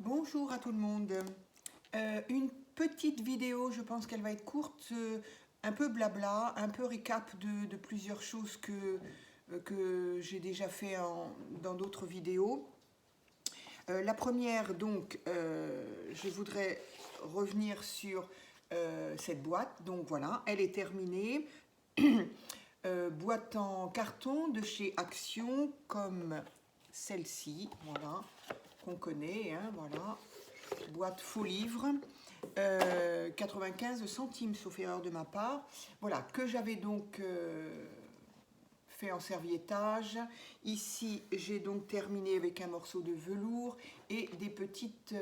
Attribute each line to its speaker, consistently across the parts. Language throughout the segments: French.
Speaker 1: Bonjour à tout le monde. Une petite vidéo, je pense qu'elle va être courte, un peu blabla, un peu récap de plusieurs choses que j'ai déjà fait dans d'autres vidéos. La première, donc, je voudrais revenir sur cette boîte. Donc voilà, elle est terminée. Boîte en carton de chez Action, comme celle-ci, voilà, qu'on connaît, hein, voilà. Boîte faux livre, 95 centimes, sauf erreur de ma part. Voilà, que j'avais donc fait en serviettage. Ici, j'ai donc terminé avec un morceau de velours et des petites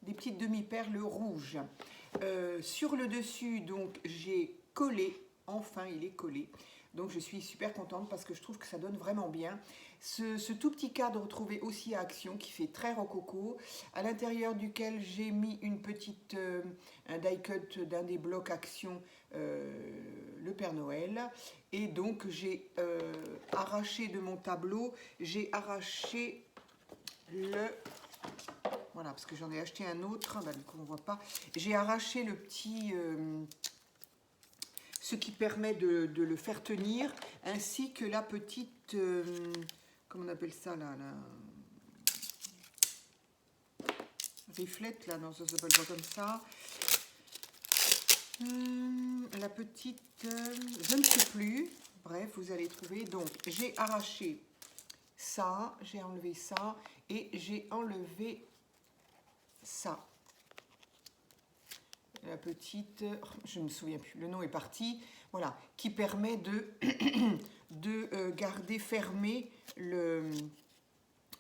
Speaker 1: demi-perles rouges. Sur le dessus, donc, j'ai collé, enfin il est collé. Donc je suis super contente parce que je trouve que ça donne vraiment bien. Ce tout petit cadre trouvé aussi à Action qui fait très rococo, à l'intérieur duquel j'ai mis une petite, un die cut d'un des blocs Action, le Père Noël. Et donc j'ai arraché de mon tableau, j'ai arraché le... Voilà, parce que j'en ai acheté un autre, bah, du coup on ne voit pas. J'ai arraché le petit... ce qui permet de le faire tenir, ainsi que la petite... comment on appelle ça là, riflette, là, non, ça s'appelle pas comme ça. La petite... je ne sais plus. Bref, vous allez trouver. Donc, j'ai arraché ça, j'ai enlevé ça, et j'ai enlevé ça. La petite, je ne me souviens plus, le nom est parti, voilà, qui permet de garder fermé le...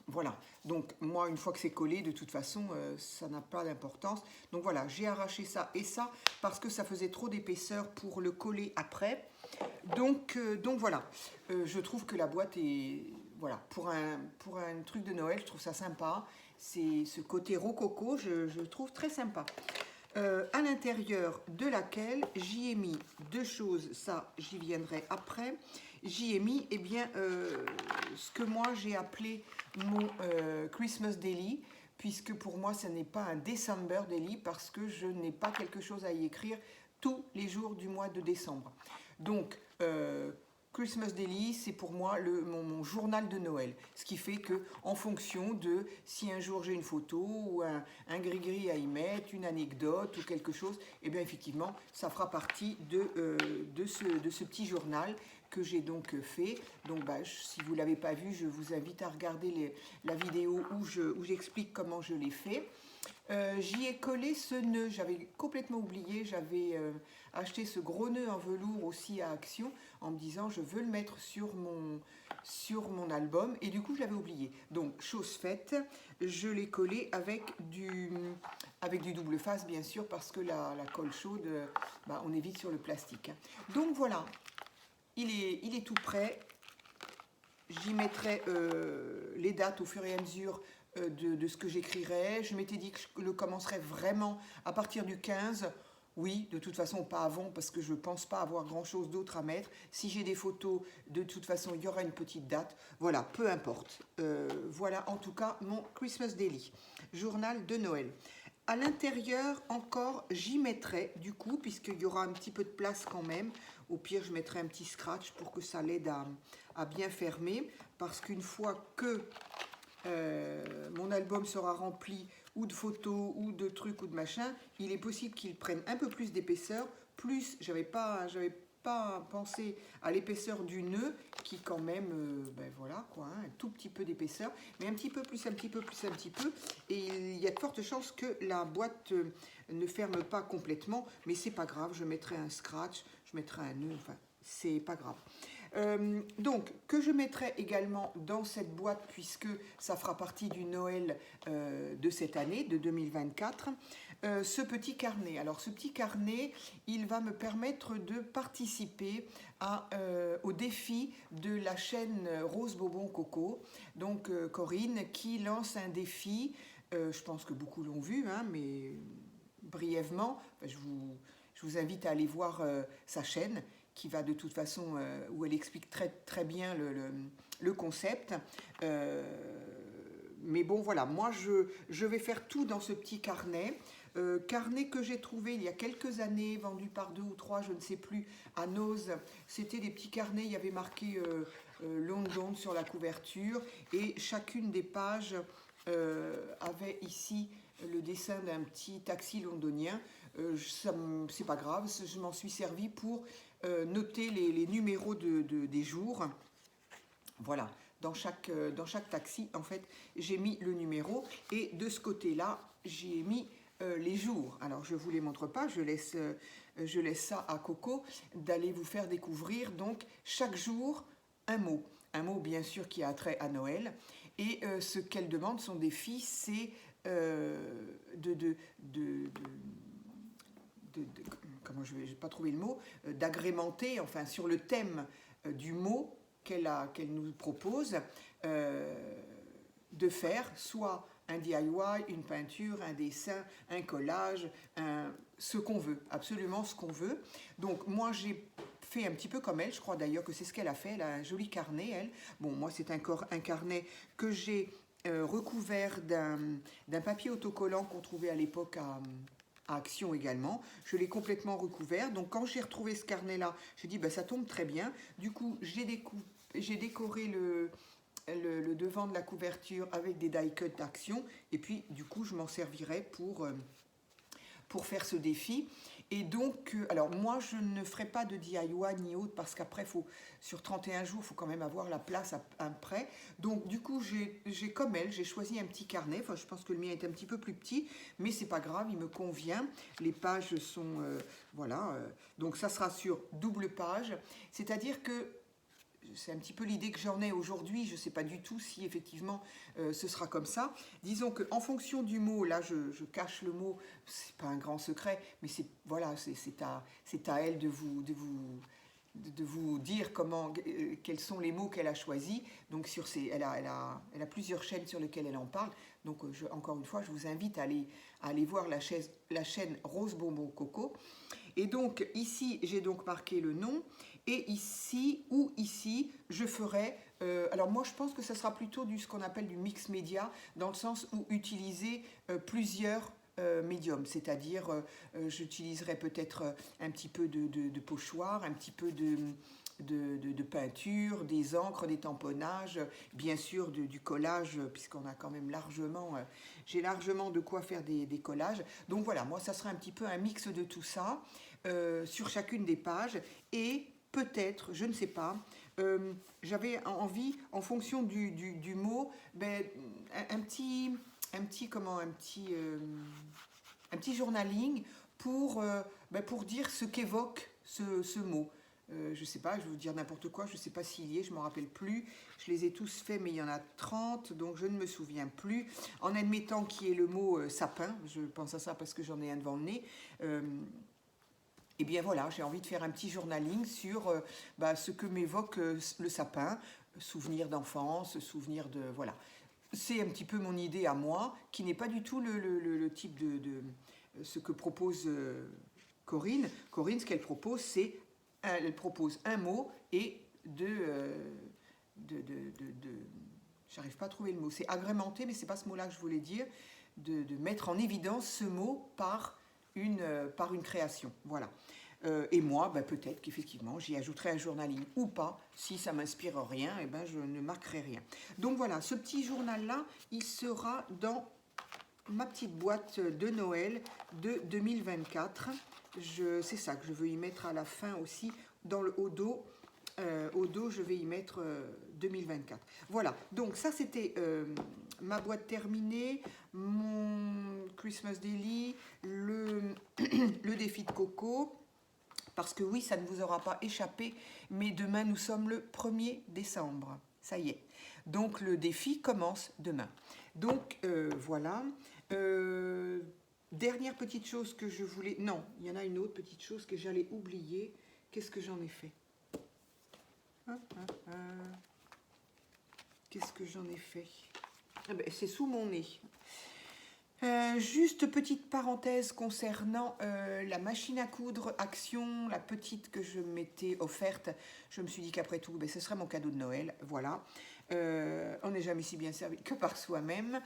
Speaker 1: Voilà, donc moi, une fois que c'est collé, de toute façon, ça n'a pas d'importance. Donc voilà, j'ai arraché ça et ça, parce que ça faisait trop d'épaisseur pour le coller après. Donc voilà, je trouve que la boîte est... Voilà, pour un truc de Noël, je trouve ça sympa. C'est ce côté rococo, je trouve très sympa. À l'intérieur de laquelle j'y ai mis deux choses, ça j'y viendrai après. J'y ai mis ce que moi j'ai appelé mon Christmas Daily, puisque pour moi ce n'est pas un December Daily, parce que je n'ai pas quelque chose à y écrire tous les jours du mois de décembre. Donc Christmas Daily, c'est pour moi mon journal de Noël. Ce qui fait que, en fonction de si un jour j'ai une photo ou un gris-gris à y mettre, une anecdote ou quelque chose, et bien effectivement, ça fera partie de ce petit journal que j'ai donc fait. Donc si vous ne l'avez pas vu, je vous invite à regarder la vidéo où j'explique comment je l'ai fait. J'y ai collé ce nœud, j'avais complètement oublié, j'avais acheté ce gros nœud en velours aussi à Action en me disant je veux le mettre sur mon album, et du coup je l'avais oublié. Donc chose faite, je l'ai collé avec du double face bien sûr, parce que la colle chaude, on évite sur le plastique. Donc voilà, il est tout prêt. J'y mettrai les dates au fur et à mesure de ce que j'écrirai. Je m'étais dit que je le commencerai vraiment à partir du 15. Oui, de toute façon, pas avant, parce que je ne pense pas avoir grand-chose d'autre à mettre. Si j'ai des photos, de toute façon, il y aura une petite date. Voilà, peu importe. Voilà, en tout cas, mon Christmas Daily, journal de Noël. À l'intérieur, encore, j'y mettrai, du coup, puisqu'il y aura un petit peu de place quand même. Au pire, je mettrai un petit scratch pour que ça l'aide à bien fermer. Parce qu'une fois que mon album sera rempli ou de photos ou de trucs ou de machin, il est possible qu'il prenne un peu plus d'épaisseur. Plus, j'avais pas pensé à l'épaisseur du nœud qui quand même, voilà quoi, hein, un tout petit peu d'épaisseur, mais un petit peu plus, un petit peu plus, un petit peu, et il y a de fortes chances que la boîte ne ferme pas complètement, mais c'est pas grave, je mettrai un scratch, je mettrai un nœud, enfin c'est pas grave. Donc, que je mettrai également dans cette boîte, puisque ça fera partie du Noël de cette année, de 2024, ce petit carnet. Alors, ce petit carnet, il va me permettre de participer au défi de la chaîne Rose Bobon Coco. Donc, Corinne, qui lance un défi, je pense que beaucoup l'ont vu, hein, mais brièvement, je vous invite à aller voir sa chaîne, qui va de toute façon, où elle explique très, très bien le concept. mais bon, voilà, moi, je vais faire tout dans ce petit carnet. Carnet que j'ai trouvé il y a quelques années, vendu par 2 ou 3, je ne sais plus, à Noz. C'était des petits carnets, il y avait marqué London sur la couverture, et chacune des pages avait ici le dessin d'un petit taxi londonien. C'est pas grave, je m'en suis servi pour noter les numéros des jours. Voilà, dans chaque taxi, en fait, j'ai mis le numéro, et de ce côté-là, j'ai mis les jours. Alors, je ne vous les montre pas, je laisse ça à Coco d'aller vous faire découvrir, donc, chaque jour, un mot. Un mot, bien sûr, qui a trait à Noël. Et ce qu'elle demande, son défi, c'est comment je vais pas trouver le mot, d'agrémenter, enfin, sur le thème du mot qu'elle nous propose, de faire soit un DIY, une peinture, un dessin, un collage, ce qu'on veut, absolument ce qu'on veut. Donc moi j'ai fait un petit peu comme elle, je crois d'ailleurs que c'est ce qu'elle a fait, elle a un joli carnet, elle. Bon, moi c'est un carnet que j'ai recouvert d'un papier autocollant qu'on trouvait à l'époque à Action également. Je l'ai complètement recouvert. Donc quand j'ai retrouvé ce carnet-là, j'ai dit ça tombe très bien. Du coup, j'ai décoré le devant de la couverture avec des die cuts d'Action. Et puis, du coup, je m'en servirai pour faire ce défi. Et donc, alors moi, je ne ferai pas de DIY ni autre, parce qu'après, sur 31 jours, il faut quand même avoir la place après. Donc, du coup, j'ai comme elle, j'ai choisi un petit carnet. Enfin, je pense que le mien est un petit peu plus petit, mais c'est pas grave, il me convient. Les pages sont, voilà. Donc, ça sera sur double page. C'est-à-dire que c'est un petit peu l'idée que j'en ai aujourd'hui. Je ne sais pas du tout si effectivement ce sera comme ça. Disons qu'en fonction du mot, là je cache le mot, c'est pas un grand secret, mais voilà, c'est à elle de vous dire quels sont les mots qu'elle a choisis. Donc elle a plusieurs chaînes sur lesquelles elle en parle. Donc encore une fois, je vous invite à aller voir la chaîne Rose Bonbon Coco. Et donc ici, j'ai donc marqué le nom. Et ici, je ferai... alors moi, je pense que ça sera plutôt ce qu'on appelle du mix média, dans le sens où utiliser plusieurs médiums. C'est-à-dire, j'utiliserai peut-être un petit peu de pochoir, un petit peu de peinture, des encres, des tamponnages, bien sûr du collage, puisqu'on a quand même j'ai largement de quoi faire des collages. Donc voilà, moi, ça sera un petit peu un mix de tout ça sur chacune des pages. Et peut-être, je ne sais pas, j'avais envie, en fonction du mot, un petit journaling pour dire ce qu'évoque ce mot. Je ne sais pas, je vais vous dire n'importe quoi, je ne sais pas s'il y est, je ne m'en rappelle plus. Je les ai tous faits, mais il y en a 30, donc je ne me souviens plus. En admettant qu'il y ait le mot sapin, je pense à ça parce que j'en ai un devant le nez. Et bien voilà, j'ai envie de faire un petit journaling sur ce que m'évoque le sapin, souvenir d'enfance, souvenir de... Voilà. C'est un petit peu mon idée à moi, qui n'est pas du tout le type de ce que propose Corinne. Corinne, ce qu'elle propose, c'est... Elle propose un mot et j'arrive pas à trouver le mot. C'est agrémenté, mais c'est pas ce mot-là que je voulais dire. De mettre en évidence ce mot par une création. Voilà. Et moi, peut-être qu'effectivement, j'y ajouterai un journaling ou pas. Si ça m'inspire rien, je ne marquerai rien. Donc voilà, ce petit journal-là, il sera dans ma petite boîte de Noël de 2024. C'est ça que je veux y mettre à la fin aussi, dans le haut dos. Je vais y mettre 2024. Voilà, donc ça c'était ma boîte terminée, mon Christmas Daily, le défi de Coco. Parce que oui, ça ne vous aura pas échappé, mais demain nous sommes le 1er décembre. Ça y est. Donc le défi commence demain. Donc voilà. Dernière petite chose que je voulais... Non, il y en a une autre petite chose que j'allais oublier. Qu'est-ce que j'en ai fait? Qu'est-ce que j'en ai fait? C'est sous mon nez. Juste petite parenthèse concernant la machine à coudre Action, la petite que je m'étais offerte. Je me suis dit qu'après tout, ce serait mon cadeau de Noël. Voilà. On n'est jamais si bien servi que par soi-même.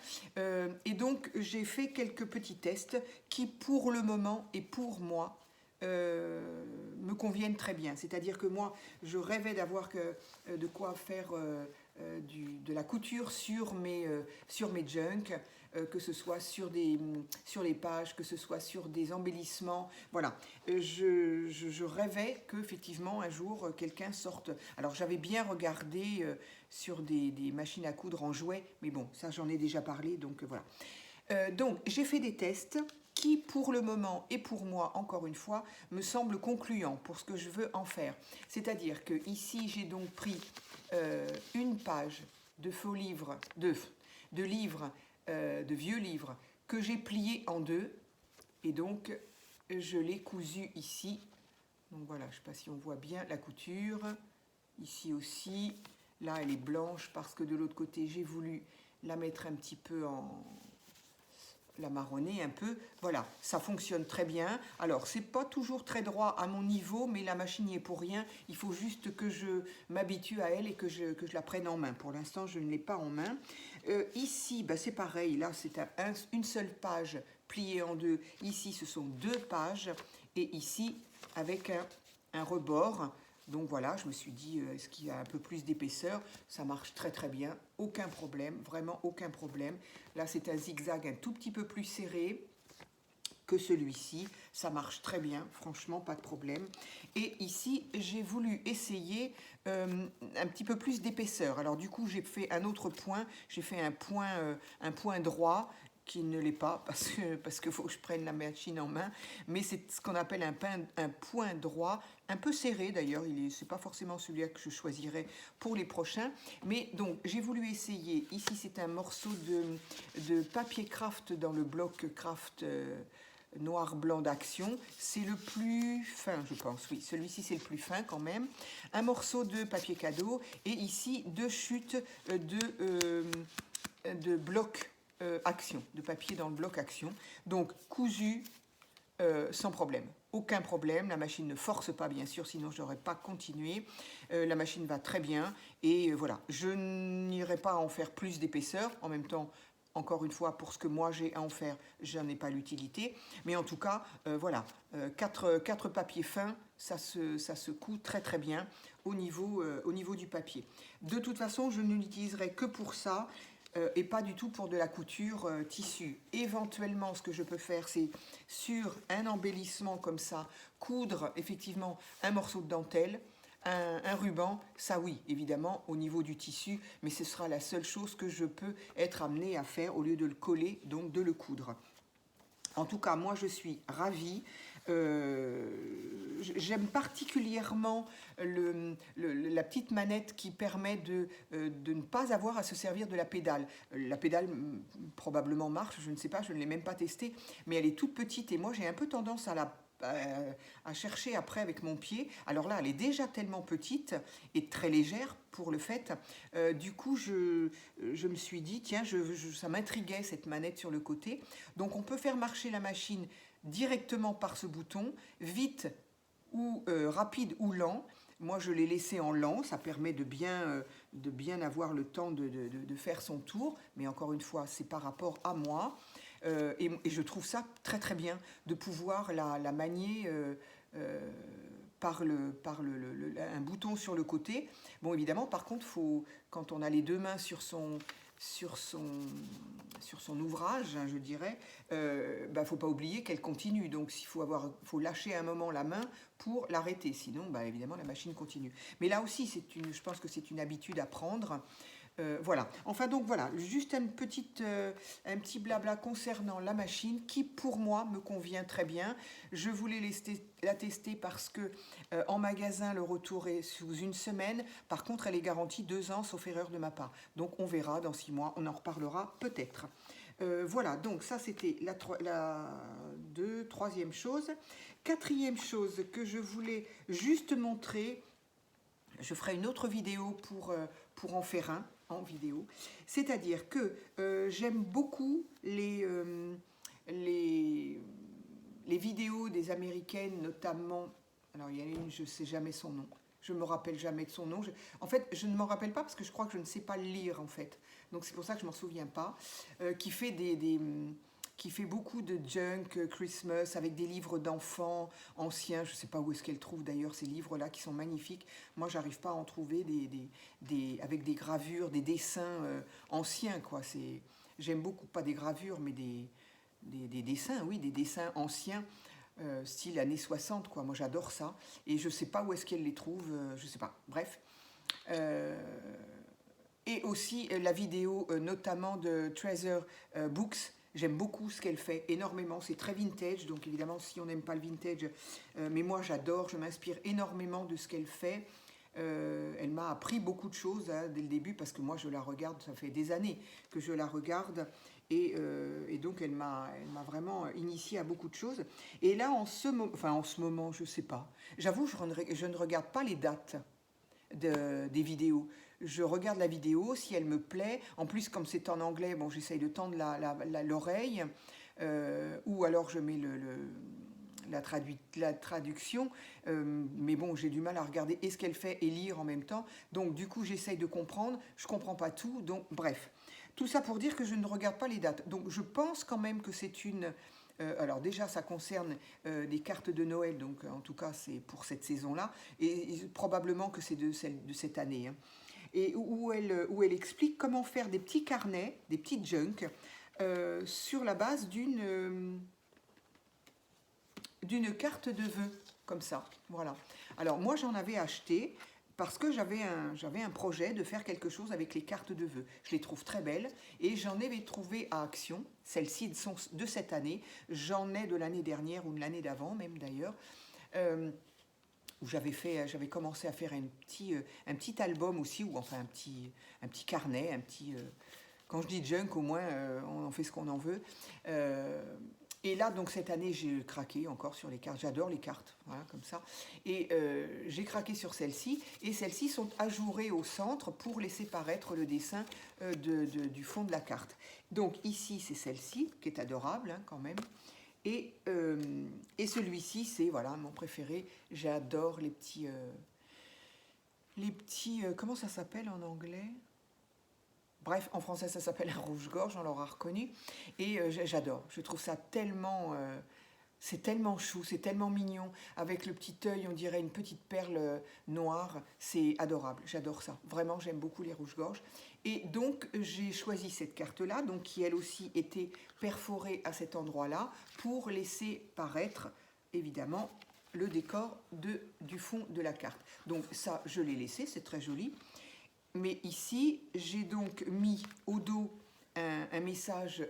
Speaker 1: Et donc, j'ai fait quelques petits tests qui, pour le moment et pour moi, me conviennent très bien. C'est-à-dire que moi, je rêvais d'avoir de quoi faire de la couture sur mes junk, que ce soit sur les pages, que ce soit sur des embellissements. Voilà, je rêvais qu'effectivement un jour quelqu'un sorte. Alors j'avais bien regardé sur des machines à coudre en jouets, mais bon, ça j'en ai déjà parlé, donc voilà. Donc j'ai fait des tests qui pour le moment et pour moi encore une fois me semblent concluants pour ce que je veux en faire. C'est-à-dire que ici j'ai donc pris une page de faux livres, de vieux livres que j'ai plié en deux et donc je l'ai cousu ici. Donc voilà, je ne sais pas si on voit bien la couture. Ici aussi, là elle est blanche parce que de l'autre côté j'ai voulu la mettre un petit peu la marronner un peu. Voilà, ça fonctionne très bien. Alors, c'est pas toujours très droit à mon niveau, mais la machine n'y est pour rien. Il faut juste que je m'habitue à elle et que je la prenne en main. Pour l'instant, je ne l'ai pas en main. Ici, bah, c'est pareil. Là, c'est une seule page pliée en deux. Ici, ce sont deux pages. Et ici, avec un rebord. Donc voilà, je me suis dit, est-ce qu'il y a un peu plus d'épaisseur? Ça marche très très bien, aucun problème, vraiment aucun problème. Là, c'est un zigzag un tout petit peu plus serré que celui-ci. Ça marche très bien, franchement, pas de problème. Et ici, j'ai voulu essayer un petit peu plus d'épaisseur. Alors du coup, j'ai fait un autre point. J'ai fait un point droit qui ne l'est pas parce que faut que je prenne la machine en main, mais c'est ce qu'on appelle un point droit, un peu serré d'ailleurs, c'est pas forcément celui-là que je choisirais pour les prochains, mais donc j'ai voulu essayer, ici c'est un morceau de papier craft dans le bloc craft noir blanc d'Action, c'est le plus fin je pense, oui, celui-ci c'est le plus fin quand même, un morceau de papier cadeau et ici deux chutes de bloc Action, de papier dans le bloc Action, donc cousu sans problème, aucun problème, la machine ne force pas bien sûr, sinon je n'aurais pas continué, la machine va très bien et voilà, je n'irai pas en faire plus d'épaisseur, en même temps encore une fois, pour ce que moi j'ai à en faire, je n'en ai pas l'utilité. Mais en tout cas, voilà, quatre papiers fins, ça se coud très très bien au niveau du papier. De toute façon, je ne l'utiliserai que pour ça et pas du tout pour de la couture tissu. Éventuellement, ce que je peux faire, c'est sur un embellissement comme ça, coudre effectivement un morceau de dentelle, un ruban, ça oui, évidemment, au niveau du tissu, mais ce sera la seule chose que je peux être amenée à faire au lieu de le coller, donc de le coudre. En tout cas, moi, je suis ravie. J'aime particulièrement la petite manette qui permet de ne pas avoir à se servir de la pédale. La pédale probablement marche, je ne sais pas, je ne l'ai même pas testée, mais elle est toute petite et moi j'ai un peu tendance à chercher après avec mon pied. Alors là, elle est déjà tellement petite et très légère pour le fait. Du coup, je me suis dit, tiens, ça m'intriguait cette manette sur le côté. Donc on peut faire marcher la machine directement par ce bouton, vite ou rapide ou lent. Moi, je l'ai laissé en lent, ça permet de bien avoir le temps de faire son tour. Mais encore une fois, c'est par rapport à moi. Et je trouve ça très très bien de pouvoir la manier par un bouton sur le côté. Bon, évidemment, par contre, quand on a les deux mains sur son ouvrage, hein, je dirais, faut pas oublier qu'elle continue. Donc, il faut lâcher un moment la main pour l'arrêter. Sinon, évidemment, la machine continue. Mais là aussi, je pense que c'est une habitude à prendre. Voilà. Enfin donc voilà, juste un petit blabla concernant la machine qui pour moi me convient très bien. Je voulais la tester parce que en magasin le retour est sous une semaine. Par contre elle est garantie 2 ans sauf erreur de ma part. Donc on verra dans 6 mois, on en reparlera peut-être. Voilà, donc ça c'était la troisième chose. Quatrième chose que je voulais juste montrer, je ferai une autre vidéo pour en faire un en vidéo. C'est-à-dire que j'aime beaucoup les vidéos des Américaines, notamment, alors il y en a une, je ne sais jamais son nom, Je ne me rappelle jamais de son nom. En fait, je ne m'en rappelle pas parce que je crois que je ne sais pas le lire, en fait. Donc c'est pour ça que je ne m'en souviens pas. Qui fait qui fait beaucoup de junk Christmas avec des livres d'enfants anciens. Je ne sais pas où est-ce qu'elle trouve d'ailleurs ces livres-là qui sont magnifiques. Moi, j'arrive pas à en trouver avec des gravures, des dessins anciens, quoi. J'aime beaucoup, pas des gravures, mais des dessins, oui, des dessins anciens, style années 60, quoi. Moi, j'adore ça. Et je ne sais pas où est-ce qu'elle les trouve, je ne sais pas. Bref. Et aussi la vidéo, notamment de Treasure Books. J'aime beaucoup ce qu'elle fait, énormément. C'est très vintage, donc évidemment, si on n'aime pas le vintage, mais moi, j'adore, je m'inspire énormément de ce qu'elle fait. Elle m'a appris beaucoup de choses hein, dès le début, parce que moi, je la regarde, ça fait des années que je la regarde. Et donc, elle m'a vraiment initiée à beaucoup de choses. Et là, en ce moment, je ne sais pas. J'avoue, je ne regarde pas les dates des vidéos. Je regarde la vidéo, si elle me plaît. En plus, comme c'est en anglais, bon, j'essaye de tendre l'oreille. Ou alors, je mets la traduction. Mais bon, j'ai du mal à regarder et ce qu'elle fait et lire en même temps. Donc, du coup, j'essaye de comprendre. Je ne comprends pas tout. Donc, bref. Tout ça pour dire que je ne regarde pas les dates. Donc, je pense quand même que c'est une... alors déjà, ça concerne des cartes de Noël, donc en tout cas, c'est pour cette saison-là, et probablement que c'est de cette année. Hein. Et où elle explique comment faire des petits carnets, des petits junk, sur la base d'une carte de vœux, comme ça. Voilà. Alors moi, j'en avais acheté parce que j'avais un projet de faire quelque chose avec les cartes de vœux. Je les trouve très belles et j'en avais trouvé à Action. Celles-ci sont de cette année. J'en ai de l'année dernière ou de l'année d'avant même d'ailleurs. Où j'avais commencé à faire un petit album aussi, ou enfin un petit carnet, quand je dis junk, au moins on en fait ce qu'on en veut. Et là, donc cette année, j'ai craqué encore sur les cartes. J'adore les cartes, voilà, comme ça. Et j'ai craqué sur celles-ci. Et celles-ci sont ajourées au centre pour laisser paraître le dessin du fond de la carte. Donc ici, c'est celle-ci, qui est adorable hein, quand même. Et celui-ci, c'est voilà, mon préféré. J'adore les petits... comment ça s'appelle en anglais ? Bref, en français, ça s'appelle un rouge-gorge, on l'aura reconnu. Et j'adore. Je trouve ça tellement... c'est tellement chou, c'est tellement mignon. Avec le petit œil, on dirait une petite perle noire. C'est adorable, j'adore ça. Vraiment, j'aime beaucoup les rouges-gorges. Et donc, j'ai choisi cette carte-là, donc qui elle aussi était perforée à cet endroit-là, pour laisser paraître, évidemment, le décor du fond de la carte. Donc ça, je l'ai laissé, c'est très joli. Mais ici, j'ai donc mis au dos un message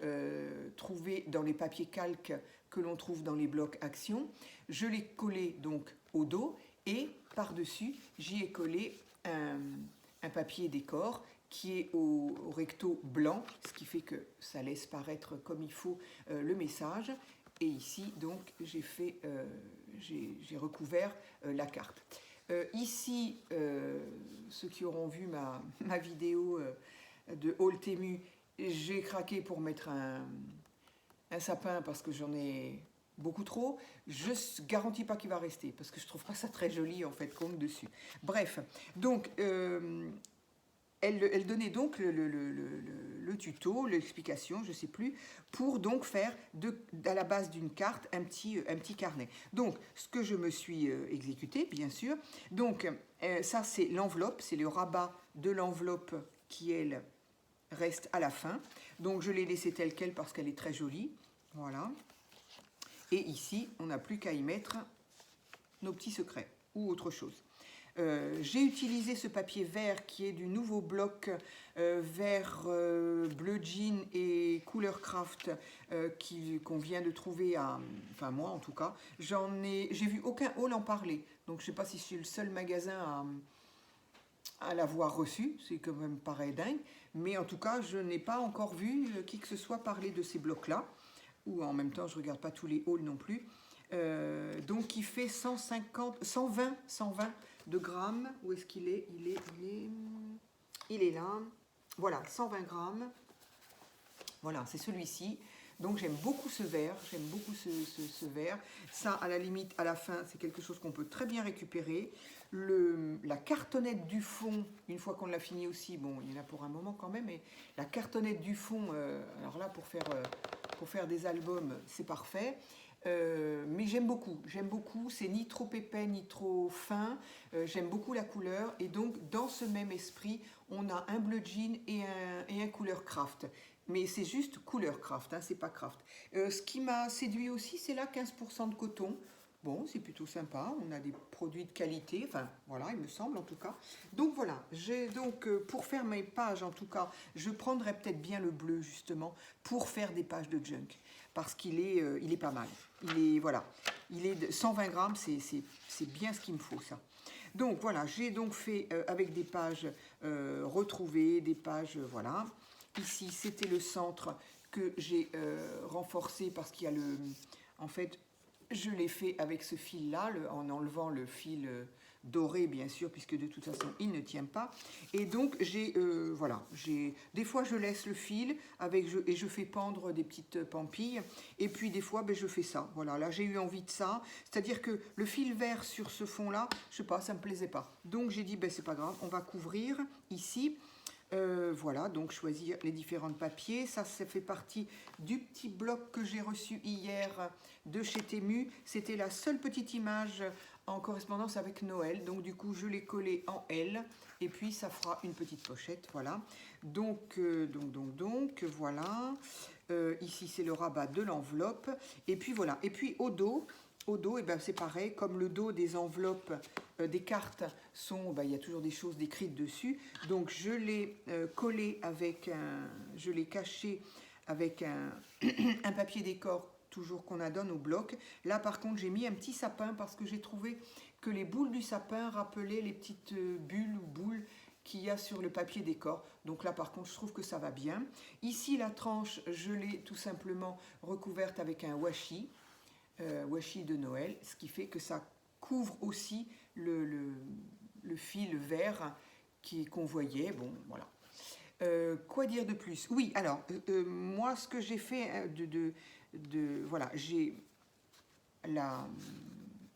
Speaker 1: trouvé dans les papiers calques que l'on trouve dans les blocs Action. Je l'ai collé donc au dos et par-dessus, j'y ai collé un papier décor qui est au recto blanc, ce qui fait que ça laisse paraître comme il faut le message. Et ici, donc, j'ai recouvert la carte. Ici, ceux qui auront vu ma vidéo de Haul Tému, j'ai craqué pour mettre un sapin parce que j'en ai beaucoup trop. Je ne garantis pas qu'il va rester parce que je ne trouve pas ça très joli en fait, comme dessus. Bref, donc elle donnait donc le tuto, l'explication, je ne sais plus, pour donc faire à la base d'une carte un petit carnet. Donc, ce que je me suis exécuté, bien sûr. Donc, ça, c'est l'enveloppe, c'est le rabat de l'enveloppe qui, elle, reste à la fin. Donc, je l'ai laissée telle qu'elle parce qu'elle est très jolie. Voilà. Et ici, on n'a plus qu'à y mettre nos petits secrets ou autre chose. J'ai utilisé ce papier vert qui est du nouveau bloc vert bleu jean et couleur craft qu'on vient de trouver enfin moi en tout cas. J'ai vu aucun haul en parler, donc je ne sais pas si je suis le seul magasin à l'avoir reçu, c'est quand même pareil dingue, mais en tout cas je n'ai pas encore vu qui que ce soit parler de ces blocs là, ou en même temps je ne regarde pas tous les hauls non plus. Donc il fait 120 de grammes. Où est-ce qu'il est, il est là. Voilà, 120 grammes. Voilà, c'est celui-ci. Donc j'aime beaucoup ce vert, j'aime beaucoup ce vert. Ça, à la limite, à la fin, c'est quelque chose qu'on peut très bien récupérer. La cartonnette du fond, une fois qu'on l'a fini aussi, bon, il y en a pour un moment quand même, mais la cartonnette du fond, alors là, pour faire des albums, c'est parfait. Mais j'aime beaucoup, c'est ni trop épais ni trop fin, j'aime beaucoup la couleur et donc dans ce même esprit on a un bleu jean et un couleur craft, mais c'est juste couleur craft, hein, c'est pas craft. Ce qui m'a séduit aussi c'est là 15% de coton. Bon, c'est plutôt sympa, on a des produits de qualité, enfin voilà, il me semble en tout cas. Donc voilà, j'ai donc pour faire mes pages en tout cas, je prendrais peut-être bien le bleu justement pour faire des pages de junk, parce qu'il est pas mal. Voilà, il est de 120 grammes, c'est bien ce qu'il me faut ça. Donc voilà, j'ai donc fait avec des pages retrouvées, des pages, voilà. Ici, c'était le centre que j'ai renforcé parce qu'il y a en fait, je l'ai fait avec ce fil-là, en enlevant le fil doré, bien sûr, puisque de toute façon, il ne tient pas. Et donc, voilà, des fois, je laisse le fil et je fais pendre des petites pampilles. Et puis, des fois, ben, je fais ça. Voilà, là, j'ai eu envie de ça. C'est-à-dire que le fil vert sur ce fond-là, je sais pas, ça me plaisait pas. Donc, j'ai dit, ben, c'est pas grave, on va couvrir ici. Voilà, donc choisir les différents papiers. Ça fait partie du petit bloc que j'ai reçu hier de chez Temu. C'était la seule petite image en correspondance avec Noël. Donc du coup, je l'ai collé en L. Et puis, ça fera une petite pochette. Voilà. Donc voilà. Ici, c'est le rabat de l'enveloppe. Et puis voilà. Et puis au dos, eh ben, c'est pareil, comme le dos des enveloppes, des cartes il y a toujours des choses décrites dessus. Donc je l'ai collé je l'ai caché avec un papier décor, toujours qu'on adonne au bloc. Là par contre j'ai mis un petit sapin parce que j'ai trouvé que les boules du sapin rappelaient les petites bulles ou boules qu'il y a sur le papier décor. Donc là par contre je trouve que ça va bien. Ici la tranche, je l'ai tout simplement recouverte avec un washi. Washi de Noël, ce qui fait que ça couvre aussi le fil vert qu'on voyait. Bon, voilà. Quoi dire de plus? Oui, alors, moi, ce que j'ai fait, voilà, j'ai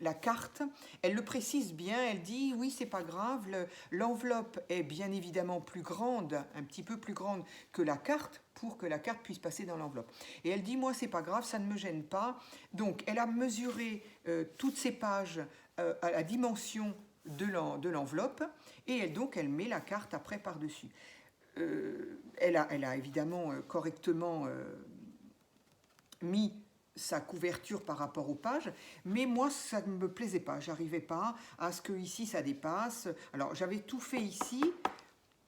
Speaker 1: la carte, elle le précise bien, elle dit oui c'est pas grave, l'enveloppe est bien évidemment plus grande, un petit peu plus grande que la carte pour que la carte puisse passer dans l'enveloppe. Et elle dit moi c'est pas grave, ça ne me gêne pas. Donc elle a mesuré toutes ces pages à la dimension de l'enveloppe et elle met la carte après par-dessus. Elle a évidemment correctement mis sa couverture par rapport aux pages, mais moi ça ne me plaisait pas, j'arrivais pas à ce que ici ça dépasse. Alors j'avais tout fait ici,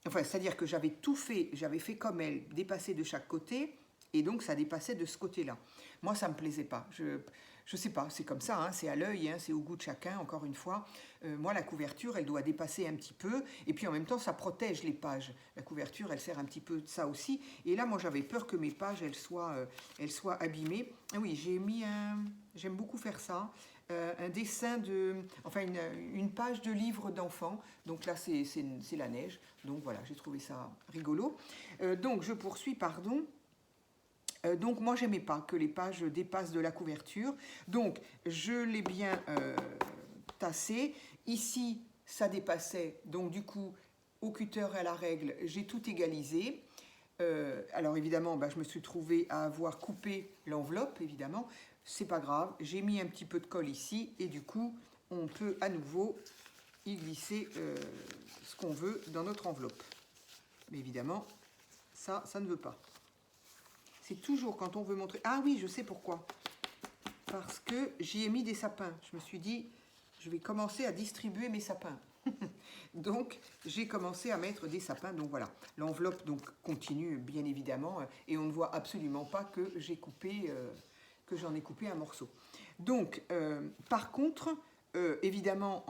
Speaker 1: enfin c'est-à-dire que j'avais tout fait, j'avais fait comme elle, dépasser de chaque côté, et donc ça dépassait de ce côté-là. Moi ça me plaisait pas, je sais pas, c'est comme ça, hein, c'est à l'œil, hein, c'est au goût de chacun, encore une fois. Moi, la couverture, elle doit dépasser un petit peu, et puis en même temps, ça protège les pages. La couverture, elle sert un petit peu de ça aussi. Et là, moi, j'avais peur que mes pages, elles soient abîmées. Ah oui, j'aime beaucoup faire ça. Un dessin enfin une page de livre d'enfant. Donc là, c'est la neige. Donc voilà, j'ai trouvé ça rigolo. Donc je poursuis, pardon. Donc moi j'aimais pas que les pages dépassent de la couverture, donc je l'ai bien tassé. Ici ça dépassait, donc du coup au cutter et à la règle j'ai tout égalisé. Alors évidemment je me suis trouvée à avoir coupé l'enveloppe, évidemment, c'est pas grave, j'ai mis un petit peu de colle ici et du coup on peut à nouveau y glisser ce qu'on veut dans notre enveloppe. Mais évidemment ça ne veut pas. C'est toujours quand on veut montrer... Ah oui, je sais pourquoi. Parce que j'y ai mis des sapins. Je me suis dit, je vais commencer à distribuer mes sapins. Donc, j'ai commencé à mettre des sapins. Donc voilà, l'enveloppe donc continue bien évidemment. Et on ne voit absolument pas que j'en ai coupé un morceau. Donc, par contre, évidemment,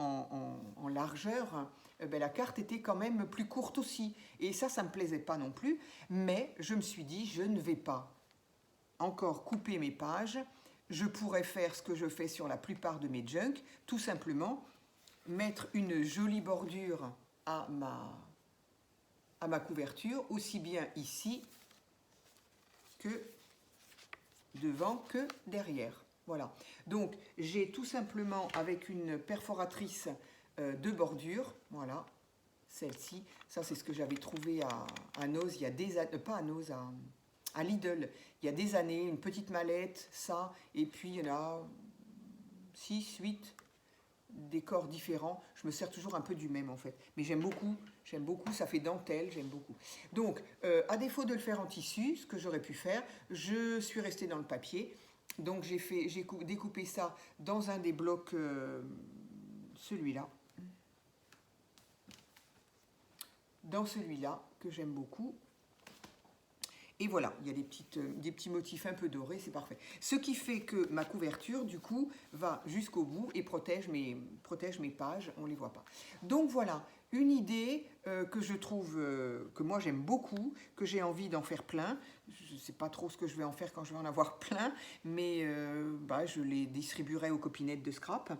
Speaker 1: en largeur... la carte était quand même plus courte aussi. Et ça ne me plaisait pas non plus. Mais je me suis dit, je ne vais pas encore couper mes pages. Je pourrais faire ce que je fais sur la plupart de mes junk, tout simplement mettre une jolie bordure à ma couverture, aussi bien ici que devant que derrière. Voilà. Donc, j'ai tout simplement avec une perforatrice de bordure, voilà, celle-ci. Ça, c'est ce que j'avais trouvé à Noz, il y a des années, pas à Noz, à Lidl, il y a des années, une petite mallette, ça, et puis il y en a 6, 8 décors différents. Je me sers toujours un peu du même en fait. Mais j'aime beaucoup, ça fait dentelle, j'aime beaucoup. Donc, à défaut de le faire en tissu, ce que j'aurais pu faire, je suis restée dans le papier. Donc j'ai découpé ça dans un des blocs, celui-là. Dans celui-là, que j'aime beaucoup. Et voilà, il y a des petits motifs un peu dorés, c'est parfait. Ce qui fait que ma couverture, du coup, va jusqu'au bout et protège mes pages, on ne les voit pas. Donc voilà, une idée que je trouve, que moi j'aime beaucoup, que j'ai envie d'en faire plein. Je ne sais pas trop ce que je vais en faire quand je vais en avoir plein, mais je les distribuerai aux copinettes de scrap.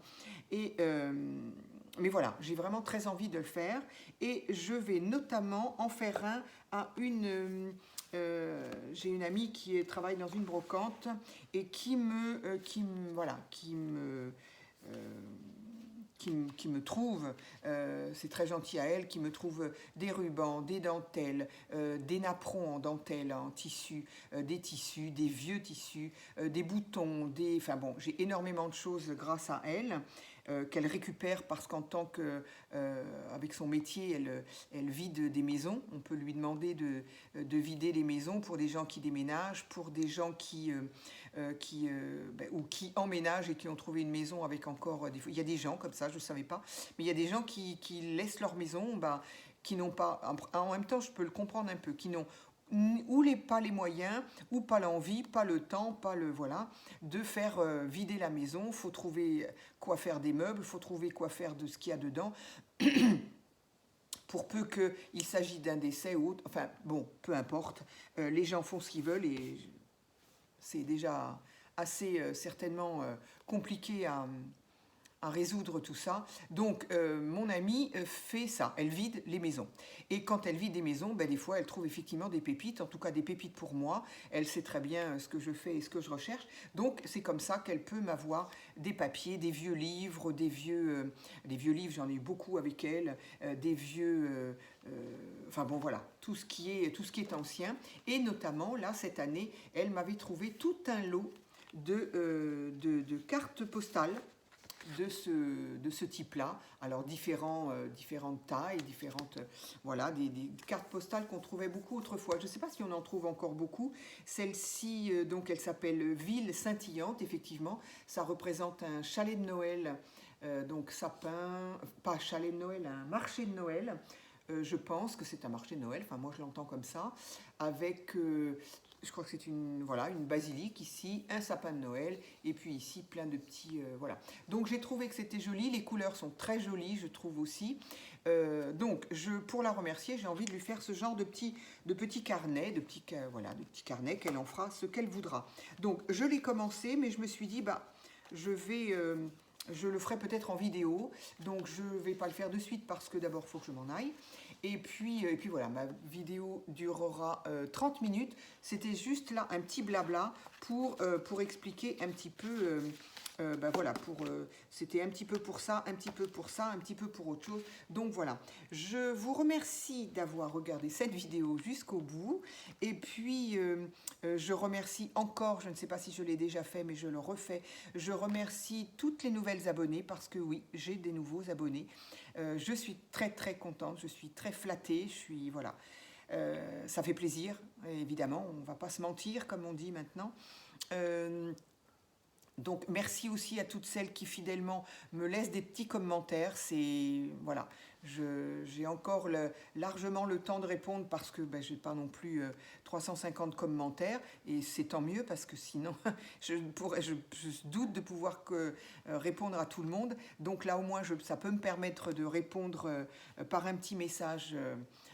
Speaker 1: Mais voilà, j'ai vraiment très envie de le faire. Et je vais notamment en faire un à une... j'ai une amie qui travaille dans une brocante et qui me trouve, c'est très gentil à elle, qui me trouve des rubans, des dentelles, des napperons en dentelle, en tissu, des tissus, des vieux tissus, des boutons, enfin bon, j'ai énormément de choses grâce à elle. Qu'elle récupère parce qu'en tant que, avec son métier, elle vide des maisons. On peut lui demander de vider les maisons pour des gens qui déménagent, pour des gens qui emménagent et qui ont trouvé une maison avec encore des... Il y a des gens comme ça, je ne savais pas, mais il y a des gens qui laissent leur maison, qui n'ont pas... En même temps, je peux le comprendre un peu, qui n'ont pas les moyens, ou pas l'envie, pas le temps, de faire vider la maison. Il faut trouver quoi faire des meubles, il faut trouver quoi faire de ce qu'il y a dedans, pour peu qu'il s'agisse d'un décès ou autre. Enfin, bon, peu importe. Les gens font ce qu'ils veulent et c'est déjà assez certainement compliqué à résoudre tout ça. Donc, mon amie fait ça, elle vide les maisons. Et quand elle vide des maisons, des fois, elle trouve effectivement des pépites, en tout cas des pépites pour moi. Elle sait très bien ce que je fais et ce que je recherche. Donc, c'est comme ça qu'elle peut m'avoir des papiers, des vieux livres, des vieux livres, j'en ai eu beaucoup avec elle, des vieux... enfin bon, voilà, tout ce qui est ancien. Et notamment, là, cette année, elle m'avait trouvé tout un lot de cartes postales de ce type-là. Alors différentes tailles, voilà, des cartes postales qu'on trouvait beaucoup autrefois. Je ne sais pas si on en trouve encore beaucoup. Celle-ci, donc, elle s'appelle Ville scintillante. Effectivement, ça représente un chalet de Noël, donc sapin, pas chalet de Noël, un marché de Noël. Je pense que c'est un marché de Noël. Enfin, moi, je l'entends comme ça, avec je crois que c'est une basilique ici, un sapin de Noël, et puis ici plein de petits... voilà. Donc j'ai trouvé que c'était joli, les couleurs sont très jolies, je trouve aussi. Donc pour la remercier, j'ai envie de lui faire ce genre de petits carnets, de petits carnets qu'elle en fera ce qu'elle voudra. Donc je l'ai commencé, mais je me suis dit, je le ferai peut-être en vidéo, donc je ne vais pas le faire de suite parce que d'abord il faut que je m'en aille. Et puis voilà, ma vidéo durera 30 minutes. C'était juste là un petit blabla pour expliquer un petit peu, c'était un petit peu pour ça, un petit peu pour ça, un petit peu pour autre chose. Donc voilà, je vous remercie d'avoir regardé cette vidéo jusqu'au bout. Et puis, je remercie encore, je ne sais pas si je l'ai déjà fait, mais je le refais. Je remercie toutes les nouvelles abonnées parce que oui, j'ai des nouveaux abonnés. Je suis très très contente, je suis très flattée, voilà. Ça fait plaisir, évidemment, on ne va pas se mentir comme on dit maintenant. Donc merci aussi à toutes celles qui fidèlement me laissent des petits commentaires. Voilà, j'ai encore largement le temps de répondre parce que je n'ai pas non plus 350 commentaires et c'est tant mieux parce que sinon je doute de pouvoir répondre à tout le monde. Donc là au moins ça peut me permettre de répondre par un petit message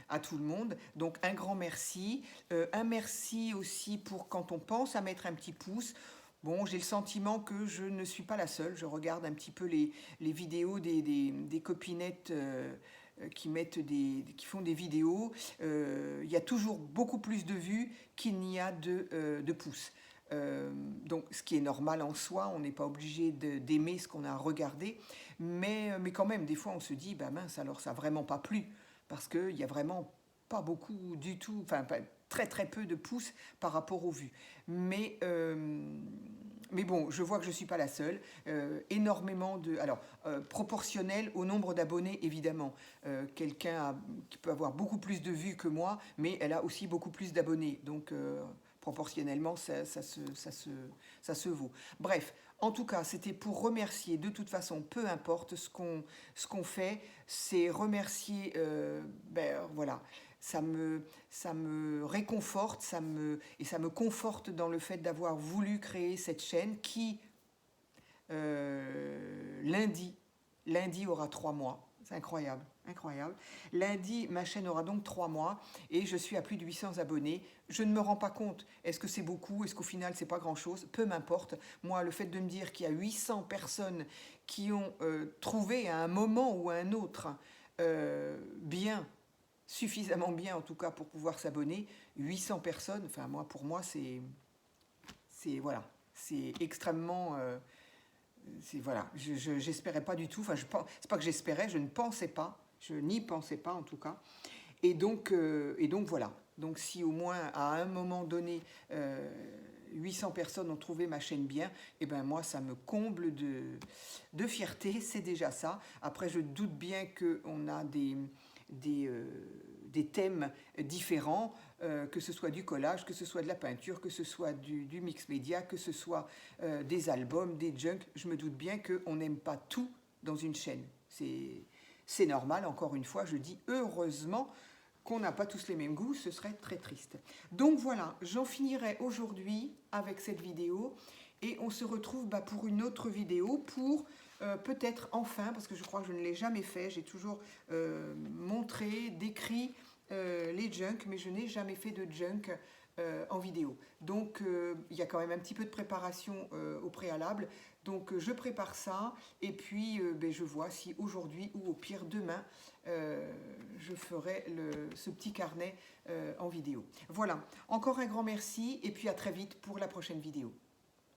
Speaker 1: à tout le monde. Donc un grand merci. Un merci aussi pour quand on pense à mettre un petit pouce. Bon, j'ai le sentiment que je ne suis pas la seule. Je regarde un petit peu les vidéos des copinettes qui font des vidéos. Il y a toujours beaucoup plus de vues qu'il n'y a de pouces. Donc, ce qui est normal en soi, on n'est pas obligé d'aimer ce qu'on a regardé, mais quand même, des fois, on se dit, bah mince, alors ça n'a vraiment pas plu, parce qu'il n'y a vraiment pas beaucoup du tout, enfin, très très peu de pouces par rapport aux vues. Mais bon, je vois que je ne suis pas la seule. Énormément de... Alors, proportionnel au nombre d'abonnés, évidemment. Quelqu'un qui peut avoir beaucoup plus de vues que moi, mais elle a aussi beaucoup plus d'abonnés. Donc, proportionnellement, ça se vaut. Bref, en tout cas, c'était pour remercier. De toute façon, peu importe ce qu'on fait, c'est remercier... voilà. Ça me réconforte, et ça me conforte dans le fait d'avoir voulu créer cette chaîne qui, lundi aura 3 mois. C'est incroyable, incroyable. Lundi, ma chaîne aura donc 3 mois et je suis à plus de 800 abonnés. Je ne me rends pas compte. Est-ce que c'est beaucoup? Est-ce qu'au final, c'est pas grand-chose? Peu m'importe. Moi, le fait de me dire qu'il y a 800 personnes qui ont trouvé à un moment ou à un autre bien, suffisamment bien en tout cas pour pouvoir s'abonner, 800 personnes, enfin moi, pour moi, c'est voilà, c'est extrêmement... voilà, j'espérais pas du tout, enfin, c'est pas que j'espérais, je ne pensais pas, je n'y pensais pas en tout cas. Et donc voilà. Donc si au moins à un moment donné, 800 personnes ont trouvé ma chaîne bien, et ben moi ça me comble de fierté, c'est déjà ça. Après je doute bien qu'on a des thèmes différents, que ce soit du collage, que ce soit de la peinture, que ce soit du mix média, que ce soit des albums, des junk. Je me doute bien qu'on n'aime pas tout dans une chaîne. C'est normal, encore une fois, je dis heureusement qu'on n'a pas tous les mêmes goûts, ce serait très triste. Donc voilà, j'en finirai aujourd'hui avec cette vidéo et on se retrouve pour une autre vidéo pour peut-être enfin, parce que je crois que je ne l'ai jamais fait, j'ai toujours montré, décrit les junk, mais je n'ai jamais fait de junk en vidéo. Donc il y a quand même un petit peu de préparation au préalable. Donc je prépare ça et puis je vois si aujourd'hui ou au pire demain je ferai ce petit carnet en vidéo. Voilà, encore un grand merci et puis à très vite pour la prochaine vidéo.